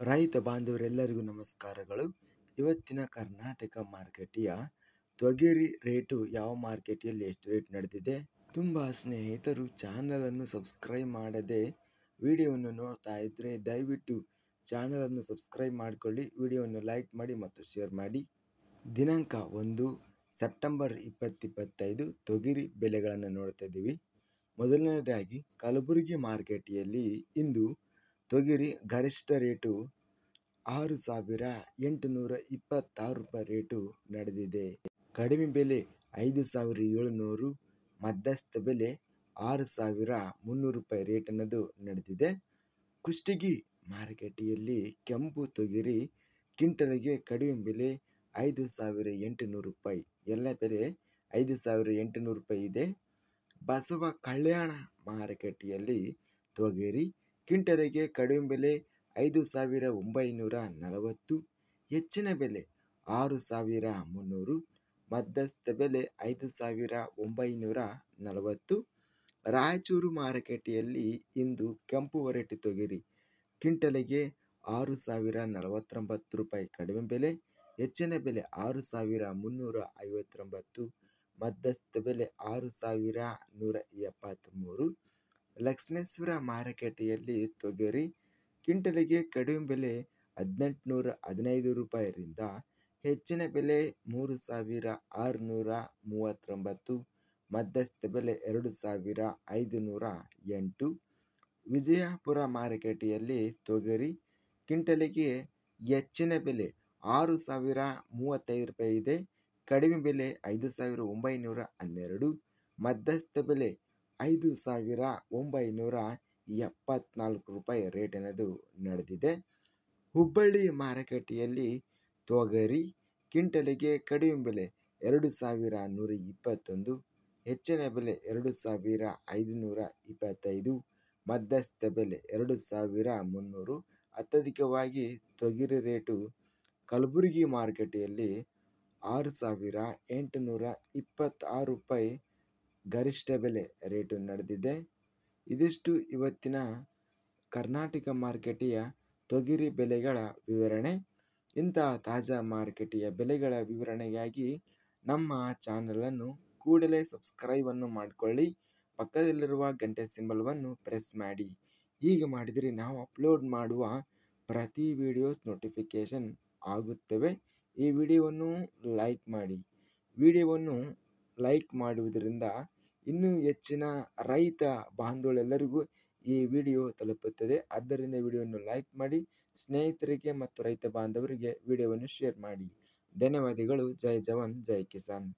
ರೈತ ಬಾಂಧವರೆಲ್ಲರಿಗೂ ನಮಸ್ಕಾರಗಳು. ಇವತ್ತಿನ ಕರ್ನಾಟಕ ಮಾರುಕಟ್ಟೆಯ ತೊಗರಿ ರೇಟು ಯಾವ ಮಾರ್ಕೆಟಲ್ಲಿ ಎಷ್ಟು ರೇಟ್ ನಡೆದಿದೆ? ತುಂಬ ಸ್ನೇಹಿತರು ಚಾನಲನ್ನು ಸಬ್ಸ್ಕ್ರೈಬ್ ಮಾಡದೆ ವಿಡಿಯೋವನ್ನು ನೋಡ್ತಾ ಇದ್ದರೆ ದಯವಿಟ್ಟು ಚಾನಲನ್ನು ಸಬ್ಸ್ಕ್ರೈಬ್ ಮಾಡಿಕೊಳ್ಳಿ, ವಿಡಿಯೋವನ್ನು ಲೈಕ್ ಮಾಡಿ ಮತ್ತು ಶೇರ್ ಮಾಡಿ. ದಿನಾಂಕ 1 ಸೆಪ್ಟೆಂಬರ್ 2025 ತೊಗರಿ ಬೆಲೆಗಳನ್ನು ನೋಡ್ತಾ ಇದ್ದೀವಿ. ಮೊದಲನೇದಾಗಿ ಕಲಬುರಗಿ ಮಾರ್ಕೆಟೆಯಲ್ಲಿ ಇಂದು ತೊಗರಿ ಗರಿಷ್ಠ ರೇಟು 6,826 ರೂಪಾಯಿ ರೇಟು ನಡೆದಿದೆ. ಕಡಿಮೆ ಬೆಲೆ 5,700, ಮಧ್ಯಸ್ಥ ಬೆಲೆ 6,300 ರೂಪಾಯಿ ರೇಟ್ ಅನ್ನೋದು ನಡೆದಿದೆ. ಕುಷ್ಟಗಿ ಮಾರುಕಟ್ಟೆಯಲ್ಲಿ ಕೆಂಪು ತೊಗರಿ ಕ್ವಿಂಟಲ್ಗೆ ಕಡಿಮೆ ಬೆಲೆ 5,800 ರೂಪಾಯಿ, ಎಲ್ಲ ಬೆಲೆ 5,800 ರೂಪಾಯಿ ಇದೆ. ಬಸವ ಕಲ್ಯಾಣ ಮಾರುಕಟ್ಟೆಯಲ್ಲಿ ತೊಗರಿ ಕ್ವಿಂಟಲ್ಗೆ ಕಡಿಮೆ ಬೆಲೆ 5,940, ಹೆಚ್ಚಿನ ಬೆಲೆ 6,300, ಮಧ್ಯಸ್ಥ ಬೆಲೆ 5,940. ರಾಯಚೂರು ಮಾರುಕಟ್ಟೆಯಲ್ಲಿ ಇಂದು ಕೆಂಪು ವೆರೈಟಿ ತೊಗರಿ ಕ್ವಿಂಟಲ್ಗೆ 6,049 ರೂಪಾಯಿ ಕಡಿಮೆ ಬೆಲೆ, ಹೆಚ್ಚಿನ ಬೆಲೆ 6,359, ಮಧ್ಯಸ್ಥ ಬೆಲೆ 6,173. ಲಕ್ಷ್ಮೇಶ್ವರ ಮಾರುಕಟ್ಟೆಯಲ್ಲಿ ತೊಗರಿ ಕ್ವಿಂಟಲ್ಗೆ ಕಡಿಮೆ ಬೆಲೆ 1,815 ರೂಪಾಯಿರಿಂದ ಹೆಚ್ಚಿನ ಬೆಲೆ 3,639, ಮಧ್ಯಸ್ಥ ಬೆಲೆ 2,508. ವಿಜಯಪುರ ಮಾರುಕಟ್ಟೆಯಲ್ಲಿ ತೊಗರಿ ಕ್ವಿಂಟಲ್ಗೆ ಹೆಚ್ಚಿನ ಬೆಲೆ 6,035 ರೂಪಾಯಿ ಇದೆ, ಕಡಿಮೆ ಬೆಲೆ 5,912, ಮಧ್ಯಸ್ಥ ಬೆಲೆ 5,974 ರೂಪಾಯಿ ರೇಟ್ ಅನ್ನೋದು ನಡೆದಿದೆ. ಹುಬ್ಬಳ್ಳಿ ಮಾರುಕಟ್ಟೆಯಲ್ಲಿ ತೊಗರಿ ಕ್ವಿಂಟಲ್ಗೆ ಕಡಿಮೆ ಬೆಲೆ 2,121, ಹೆಚ್ಚಿನ ಬೆಲೆ 2,525, ಮಧ್ಯಸ್ಥ ಬೆಲೆ 2,300. ಅತ್ಯಧಿಕವಾಗಿ ತೊಗರಿ ರೇಟು ಕಲಬುರಗಿ ಮಾರುಕಟ್ಟೆಯಲ್ಲಿ 6,826 ರೂಪಾಯಿ ಗರಿಷ್ಠ ಬೆಲೆ ರೇಟು ನಡೆದಿದೆ. ಇದಿಷ್ಟು ಇವತ್ತಿನ ಕರ್ನಾಟಕ ಮಾರುಕಟ್ಟೆಯ ತೊಗರಿ ಬೆಲೆಗಳ ವಿವರಣೆ. ಇಂತಹ ತಾಜಾ ಮಾರುಕಟ್ಟೆಯ ಬೆಲೆಗಳ ವಿವರಣೆಗಾಗಿ ನಮ್ಮ ಚಾನಲನ್ನು ಕೂಡಲೇ ಸಬ್ಸ್ಕ್ರೈಬನ್ನು ಮಾಡಿಕೊಳ್ಳಿ, ಪಕ್ಕದಲ್ಲಿರುವ ಗಂಟೆ ಸಿಂಬಲ್ವನ್ನು ಪ್ರೆಸ್ ಮಾಡಿ. ಹೀಗೆ ಮಾಡಿದರೆ ನಾವು ಅಪ್ಲೋಡ್ ಮಾಡುವ ಪ್ರತಿ ವಿಡಿಯೋಸ್ ನೋಟಿಫಿಕೇಷನ್ ಆಗುತ್ತವೆ. ಈ ವಿಡಿಯೋವನ್ನು ಲೈಕ್ ಮಾಡಿ. ವಿಡಿಯೋವನ್ನು ಲೈಕ್ ಮಾಡುವುದರಿಂದ ಇನ್ನೂ ಹೆಚ್ಚಿನ ರೈತ ಬಾಂಧವರೆಲ್ಲರಿಗೂ ಈ ವಿಡಿಯೋ ತಲುಪುತ್ತದೆ. ಆದ್ದರಿಂದ ವಿಡಿಯೋವನ್ನು ಲೈಕ್ ಮಾಡಿ, ಸ್ನೇಹಿತರಿಗೆ ಮತ್ತು ರೈತ ಬಾಂಧವರಿಗೆ ವಿಡಿಯೋವನ್ನು ಶೇರ್ ಮಾಡಿ. ಧನ್ಯವಾದಗಳು. ಜೈ ಜವಾನ್ ಜೈ ಕಿಸಾನ್.